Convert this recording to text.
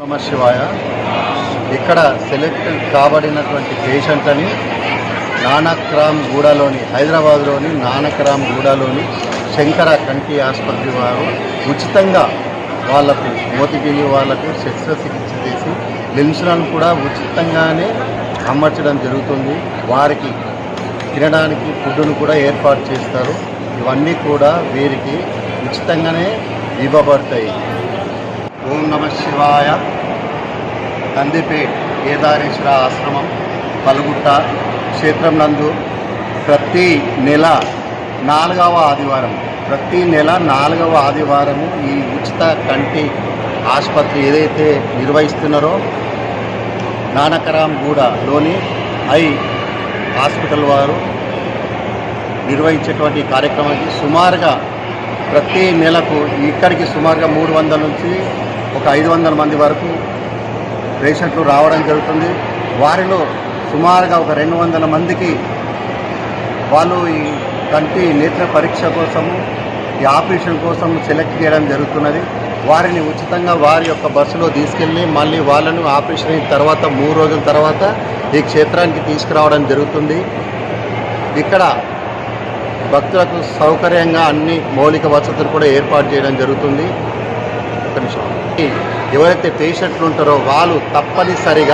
నమ శివాయ. ఇక్కడ సెలెక్ట్ కాబడినటువంటి పేషెంట్లని నానక్రామ్ గూడలోని హైదరాబాద్లోని నానక్రామ్ గూడలోని శంకర కంటి ఆసుపత్రి వారు ఉచితంగా వాళ్లకు మోతిబిల్లి వాళ్లకు శస్త్రచికిత్స చేసి లెన్సులను కూడా ఉచితంగానే అమర్చడం జరుగుతుంది. వారికి తినడానికి ఫుడ్ను కూడా ఏర్పాటు చేస్తారు. ఇవన్నీ కూడా వీరికి ఉచితంగానే ఇవ్వబడతాయి. ఓం నమ శివాయ. నందిపేట్ కేదారేశ్వర ఆశ్రమం పలుగుట్ట క్షేత్రం నందు ప్రతి నెల 4వ ఆదివారము ఈ ఉచిత కంటి ఆసుపత్రి ఏదైతే నిర్వహిస్తున్నారో నానక్రామ్ గూడలోని ఐ హాస్పిటల్ వారు నిర్వహించేటువంటి కార్యక్రమానికి సుమారుగా ప్రతి నెలకు ఇక్కడికి సుమారుగా 300 నుంచి ఒక 500 మంది వరకు పేషెంట్లు రావడం జరుగుతుంది. వారిలో సుమారుగా ఒక 200 మందికి వాళ్ళు ఈ కంటి నేత్ర పరీక్ష కోసము ఈ ఆపరేషన్ కోసం సెలెక్ట్ చేయడం జరుగుతున్నది. వారిని ఉచితంగా వారి యొక్క బస్సులో తీసుకెళ్ళి మళ్ళీ వాళ్ళను ఆపరేషన్ అయిన తర్వాత 3 రోజుల తర్వాత ఈ క్షేత్రానికి తీసుకురావడం జరుగుతుంది. ఇక్కడ భక్తులకు సౌకర్యంగా అన్ని మౌలిక వసతులు కూడా ఏర్పాటు చేయడం జరుగుతుంది. ఎవరైతే పేషెంట్లు ఉంటారో వాళ్ళు తప్పనిసరిగా